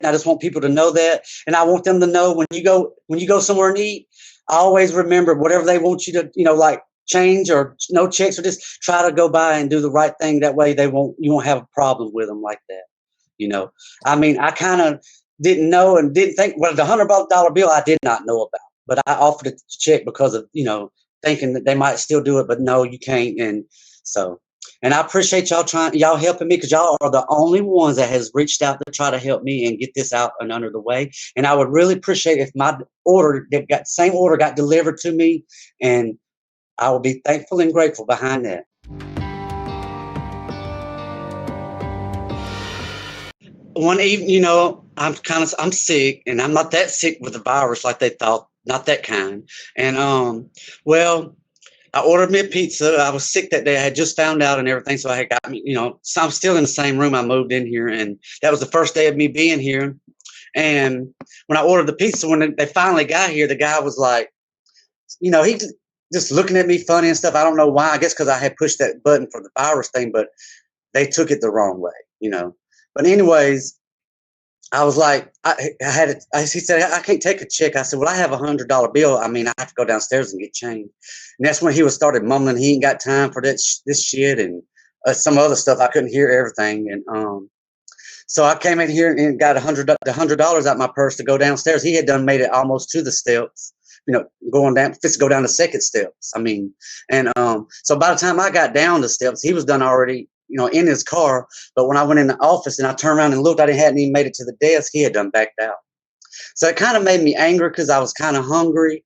And I just want people to know that. And I want them to know when you go somewhere and eat, I always remember whatever they want you to, like change or no checks, or just try to go by and do the right thing. That way you won't have a problem with them like that. I mean, I kind of didn't know and didn't think, well, the $100 bill I did not know about, but I offered a check because of, thinking that they might still do it, but no, you can't. And so, and I appreciate y'all helping me, because y'all are the only ones that has reached out to try to help me and get this out and under the way. And I would really appreciate if my same order got delivered to me, and I will be thankful and grateful behind that. One evening, I'm sick, and I'm not that sick with the virus like they thought, not that kind. And well, I ordered me a pizza. I was sick that day. I had just found out and everything, so I had got me, so I'm still in the same room. I moved in here, and that was the first day of me being here. And when I ordered the pizza, when they finally got here, the guy was like, he just looking at me funny and stuff. I don't know why. I guess because I had pushed that button for the virus thing, but they took it the wrong way. But anyways, I was like, I had it. He said, I can't take a check. I said, well, I have $100 bill. I mean, I have to go downstairs and get changed. And that's when he started mumbling. He ain't got time for this shit and some other stuff. I couldn't hear everything. And so I came in here and got $100 out my purse to go downstairs. He had made it almost to the steps, going down, fixed to go down the second steps. I mean, and so by the time I got down the steps, he was done already, in his car. But when I went in the office and I turned around and looked, I hadn't even made it to the desk. He had done backed out. So it kind of made me angry because I was kind of hungry,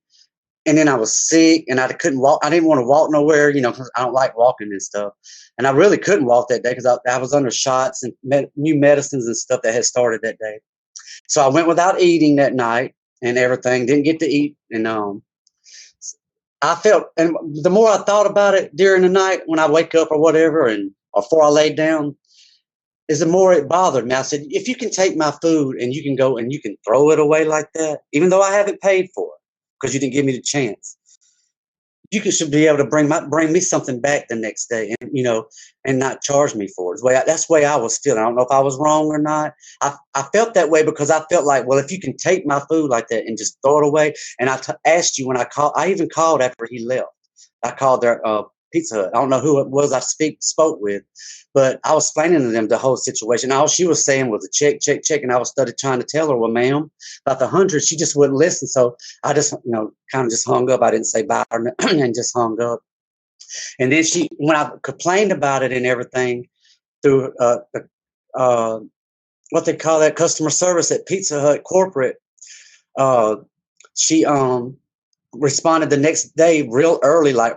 and then I was sick and I couldn't walk. I didn't want to walk nowhere, because I don't like walking and stuff. And I really couldn't walk that day because I was under shots and new medicines and stuff that had started that day. So I went without eating that night and everything. Didn't get to eat. And I felt, and the more I thought about it during the night when I wake up or whatever, and before I laid down, is the more it bothered me. I said, if you can take my food and you can go and you can throw it away like that, even though I haven't paid for it because you didn't give me the chance, should be able to bring me something back the next day, and and not charge me for it. That's the way I was feeling. I don't know if I was wrong or not. I felt that way because I felt like, well, if you can take my food like that and just throw it away. And I asked you when I called. I even called after he left. I called their Pizza Hut. I don't know who it was I spoke with, but I was explaining to them the whole situation. All she was saying was a check, and I was started trying to tell her, well, ma'am, about the 100. She just wouldn't listen. So I just, kind of just hung up. I didn't say bye and just hung up. And then when I complained about it and everything through what they call that customer service at Pizza Hut corporate, she responded the next day real early, like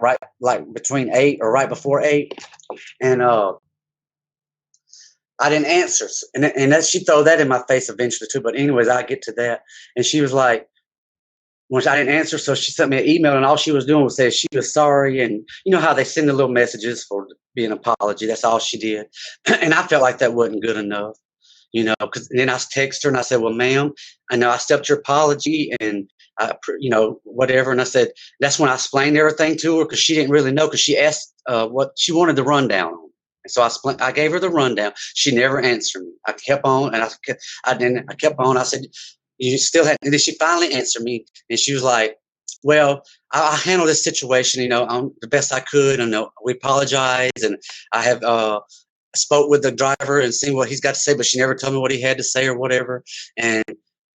between 8 or right before 8, and I didn't answer, and that she throw that in my face eventually too. But anyways, I get to that, and she was like, when I didn't answer, so she sent me an email, and all she was doing was saying she was sorry, and you know how they send the little messages for being an apology. That's all she did, and I felt like that wasn't good enough. Because then I texted her and I said, well, ma'am, I know I accept your apology and, whatever. And I said, that's when I explained everything to her because she didn't really know, because she asked what she wanted the rundown on. And so I gave her the rundown. She never answered me. I kept on and I kept on. I said, you still had, and then she finally answered me and she was like, well, I handled this situation, the best I could. And we apologize. And I have, spoke with the driver and seen what he's got to say, but she never told me what he had to say or whatever. And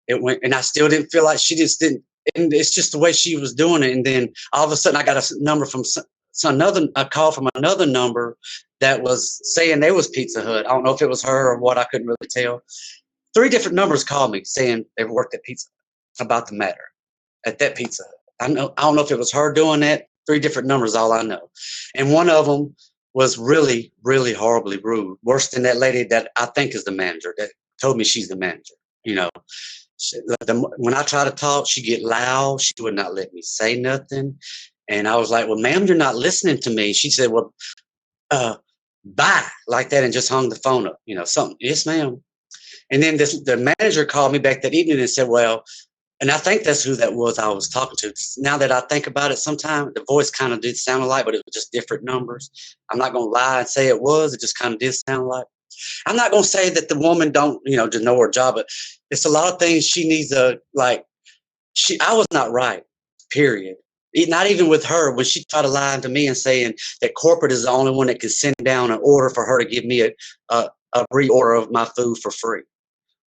it went, and I still didn't feel like she just didn't, and it's just the way she was doing it. And then all of a sudden I got a number from a call from another number that was saying they was Pizza Hut. I don't know if it was her or what. I couldn't really tell. 3 different numbers called me saying they worked at Pizza Hut about the matter at that Pizza Hut. I don't know if it was her doing that. 3 different numbers, all I know. And one of them was really, really horribly rude. Worse than that lady that I think is the manager that told me she's the manager. When I try to talk, she get loud. She would not let me say nothing. And I was like, well, ma'am, you're not listening to me. She said, well, bye, like that, and just hung the phone up, something. Yes, ma'am. And then the manager called me back that evening and said, well, and I think that's who that was I was talking to. Now that I think about it, sometimes the voice kind of did sound alike, but it was just different numbers. I'm not going to lie and say it was. It just kind of did sound like. I'm not going to say that the woman don't, just know her job, but it's a lot of things she needs to like. I was not right, period. Not even with her when she tried to lie to me and saying that corporate is the only one that can send down an order for her to give me a reorder of my food for free.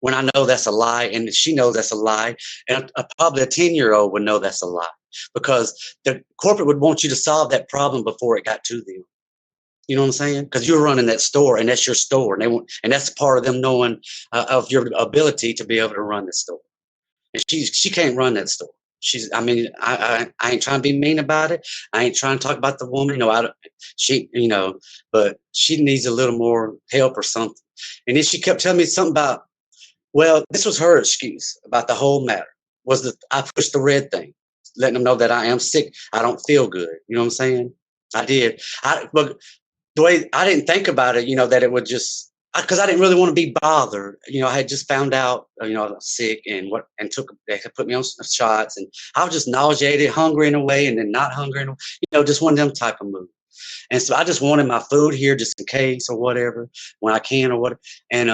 When I know that's a lie, and she knows that's a lie, and probably a 10-year-old would know that's a lie because the corporate would want you to solve that problem before it got to them. You know what I'm saying? Because you're running that store, and that's your store, and and that's part of them knowing of your ability to be able to run the store. And she can't run that store. I mean, I ain't trying to be mean about it. I ain't trying to talk about the woman. I don't, but she needs a little more help or something. And then she kept telling me something about, well, this was her excuse about the whole matter was that I pushed the red thing, letting them know that I am sick. I don't feel good. You know what I'm saying? I did. But the way I didn't think about it, that it would just, because I didn't really want to be bothered. I had just found out, I was sick and they had put me on some shots, and I was just nauseated, hungry in a way, and then not hungry in a way, just one of them type of mood. And so I just wanted my food here just in case or whatever, when I can or whatever. And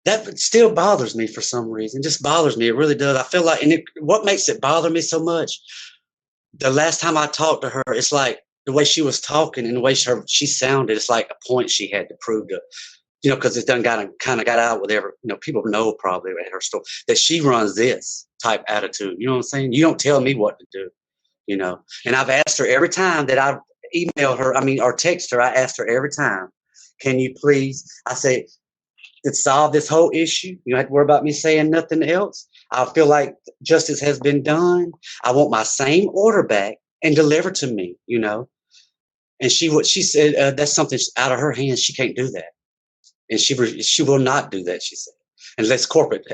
that still bothers me for some reason. It just bothers me. It really does. I feel like, what makes it bother me so much, the last time I talked to her, it's like the way she was talking and the way she sounded, it's like a point she had to prove to, because it done kind of got out with people know probably at her store that she runs this type attitude. You know what I'm saying? You don't tell me what to do, And I've asked her every time that I've emailed her, or text her, I asked her every time, can you please, I say, to solve this whole issue, you don't have to worry about me saying nothing else. I feel like justice has been done. I want my same order back and delivered to me, And she said that's something out of her hands. She can't do that, and she will not do that. She said, unless corporate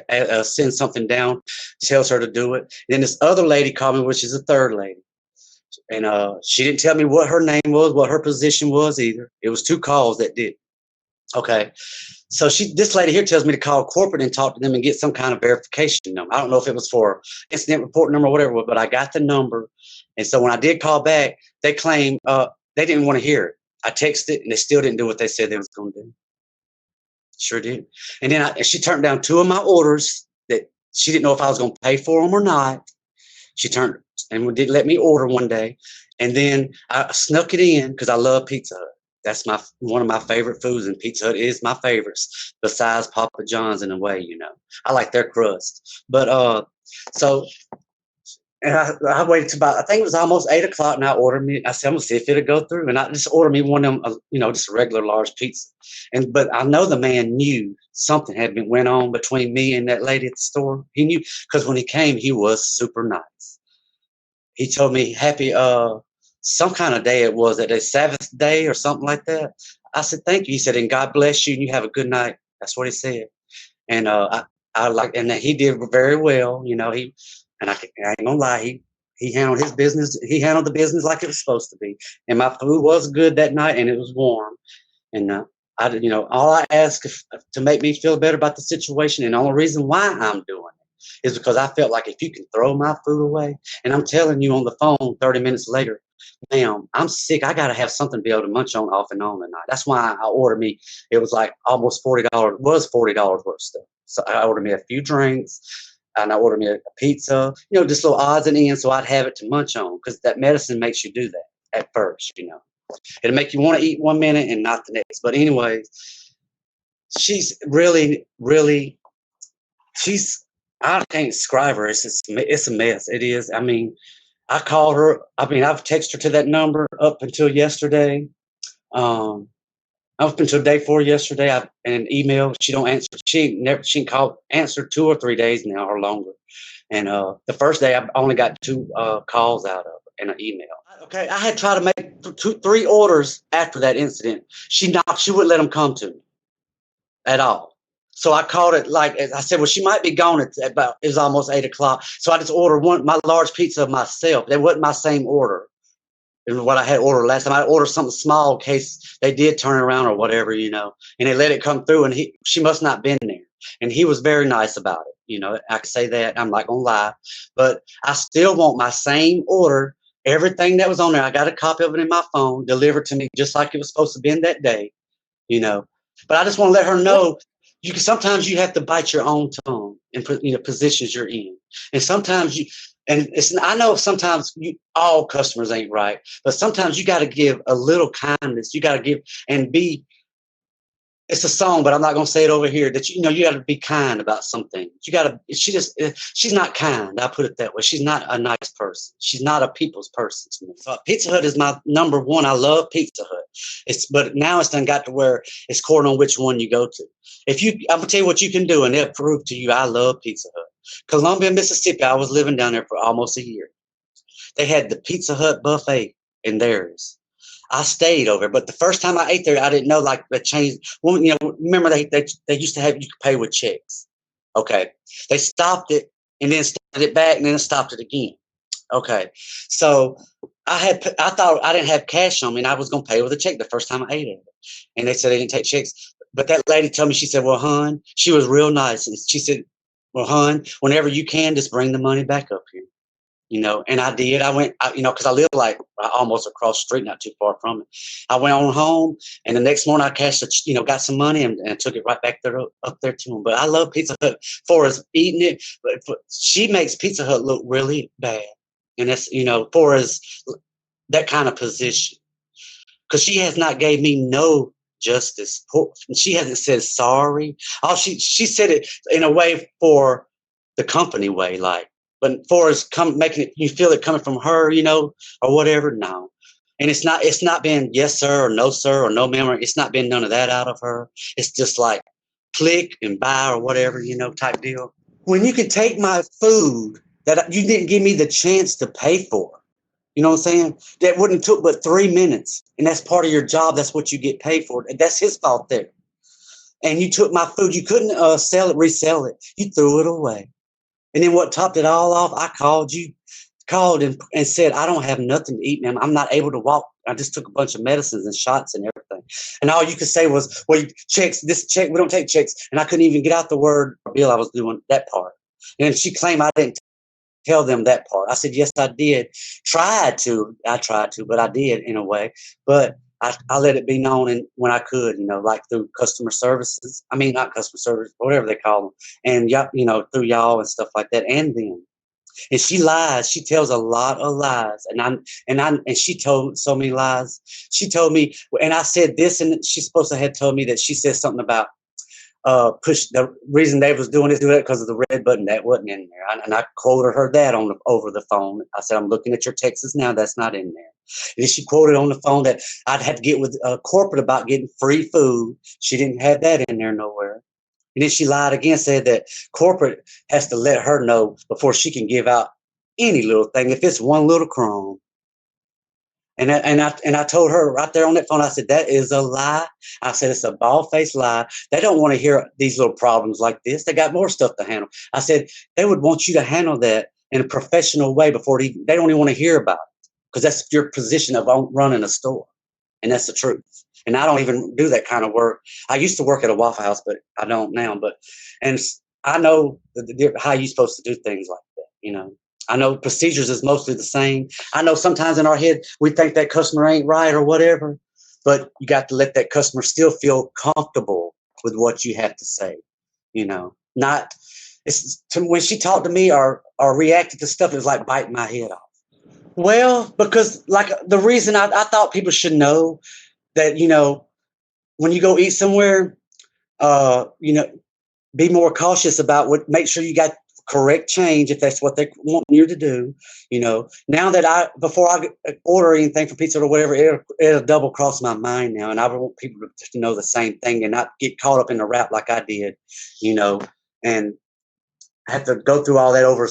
sends something down, tells her to do it. And then this other lady called me, which is a third lady, and she didn't tell me what her name was, what her position was either. It was 2 calls that did. Okay. So this lady here tells me to call corporate and talk to them and get some kind of verification number. I don't know if it was for incident report number or whatever, but I got the number. And so when I did call back, they claimed they didn't want to hear it. I texted and they still didn't do what they said they was going to do. Sure did. And then she turned down 2 of my orders that she didn't know if I was going to pay for them or not. She turned and didn't let me order one day. And then I snuck it in because I love Pizza Hut. That's one of my favorite foods, and Pizza Hut is my favorites besides Papa John's in a way, I like their crust. But so and I waited to about, I think it was almost 8 o'clock, and I said, I'm gonna see if it'll go through. And I just ordered me one of them, just a regular large pizza. But I know the man knew something had went on between me and that lady at the store. He knew, because when he came, he was super nice. He told me happy some kind of day it was, that a Sabbath day or something like that. I said, thank you. He said, and God bless you, and you have a good night. That's what he said. And I like, and he did very well. I ain't gonna lie, he handled his business. He handled the business like it was supposed to be. And my food was good that night, and it was warm. And all I ask to make me feel better about the situation, and the only reason why I'm doing it is because I felt like if you can throw my food away, and I'm telling you on the phone 30 minutes later, ma'am, I'm sick. I got to have something to be able to munch on off and on tonight. That's why I ordered me. It was like almost $40. Was $40 worth of stuff. So I ordered me a few drinks, and I ordered me a pizza. Just little odds and ends, so I'd have it to munch on, because that medicine makes you do that at first. It'll make you want to eat one minute and not the next. But anyways, she's really, really. I can't describe her. It's a mess. It is. I mean, I called her. I've texted her to that number up until yesterday. Up until day 4 yesterday. And email. She don't answer. She answered 2 or 3 days now or longer. And the first day I only got 2 calls out of her and an email. Okay, I had tried to make 3 orders after that incident. She wouldn't let them come to me at all. So I called it, like I said, well, she might be gone it was almost 8 o'clock. So I just ordered my large pizza myself. That wasn't my same order. It was what I had ordered last time. I ordered something small in case they did turn around or whatever, and they let it come through, and she must not been there. And he was very nice about it. I can say that. I'm not going to lie. But I still want my same order, everything that was on there. I got a copy of it in my phone, delivered to me just like it was supposed to be in that day, But I just want to let her know you can sometimes you have to bite your own tongue in positions you're in, and sometimes you and it's I know sometimes all customers ain't right, but sometimes you got to give a little kindness. You got to give and be. It's a song, but I'm not gonna say it over here. That you got to be kind about something. You got to. She's not kind. I put it that way. She's not a nice person. She's not a people's person to me. So Pizza Hut is my number one. I love Pizza Hut. But now it's done got to where it's according on which one you go to. I'm gonna tell you what you can do, and they'll prove to you I love Pizza Hut. Columbia, Mississippi. I was living down there for almost a year. They had the Pizza Hut buffet in theirs. I stayed over, but the first time I ate there, I didn't know like the change. Well, remember they used to have you could pay with checks. Okay, they stopped it and then started it back and then stopped it again. Okay, so I thought I didn't have cash on me and I was gonna pay with a check the first time I ate it, and they said they didn't take checks. But that lady told me, she said, "Well, hon," she was real nice, and she said, "Well, hon, whenever you can, just bring the money back up here." And I did. I went, because I live like almost across the street, not too far from it. I went on home, and the next morning I cashed, got some money and took it right back there up there to him. But I love Pizza Hut for us eating it. But she makes Pizza Hut look really bad, and that's for us that kind of position, because she has not gave me no justice. She hasn't said sorry. She said it in a way for the company way, like. But for us making it, you feel it coming from her, or whatever. No, and it's not been yes sir or no sir or no ma'am. It's not been none of that out of her. It's just like click and buy or whatever, type deal. When you can take my food that you didn't give me the chance to pay for, you know what I'm saying? That wouldn't took but 3 minutes, and that's part of your job. That's what you get paid for. And that's his fault there. And you took my food. You couldn't resell it. You threw it away. And then what topped it all off, I called and said, I don't have nothing to eat, ma'am. I'm not able to walk. I just took a bunch of medicines and shots and everything. And all you could say was, well, checks, this check, we don't take checks. And I couldn't even get out the word bill. I was doing that part. And she claimed I didn't tell them that part. I said, yes, I did. I tried to, but I did in a way. But I let it be known when I could, like through customer services. I mean, not customer service, whatever they call them. And, through y'all and stuff like that. And them. And she lies. She tells a lot of lies. And she told so many lies. She told me, and I said this, and she's supposed to have told me that she said something about push the reason they was doing that because of the red button that wasn't in there. And I quoted her that over the phone. I said, I'm looking at your texts now. That's not in there. And then she quoted on the phone that I'd have to get with corporate about getting free food. She didn't have that in there nowhere. And then she lied again, said that corporate has to let her know before she can give out any little thing, if it's one little crumb. And I told her right there on that phone, I said, that is a lie. I said, it's a bald-faced lie. They don't want to hear these little problems like this. They got more stuff to handle. I said, they would want you to handle that in a professional way before they don't even want to hear about it, because that's your position of running a store. And that's the truth. And I don't even do that kind of work. I used to work at a Waffle House, but I don't now. And I know how you're supposed to do things like that, I know procedures is mostly the same. I know sometimes in our head we think that customer ain't right or whatever, but you got to let that customer still feel comfortable with what you have to say. Not when she talked to me or reacted to stuff, it was like biting my head off. Well, because like the reason I thought people should know that, when you go eat somewhere, be more cautious about make sure you got correct change if that's what they want you to do. Now that before I order anything from pizza or whatever, it'll double cross my mind now. And I want people to know the same thing and not get caught up in the rap like I did, and have to go through all that over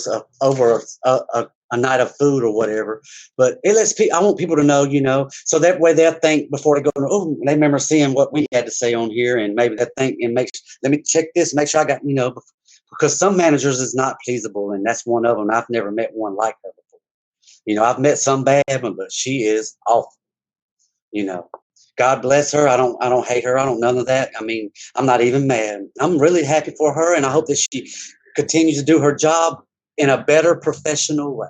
a night of food or whatever. But I want people to know, so that way they'll think before they go, oh, they remember seeing what we had to say on here, and maybe they think let me check this, make sure I got, because some managers is not pleasable, and that's one of them. I've never met one like her before. I've met some bad ones, but she is awful. God bless her. I don't hate her. I don't none of that. I mean, I'm not even mad. I'm really happy for her, and I hope that she continues to do her job in a better professional way.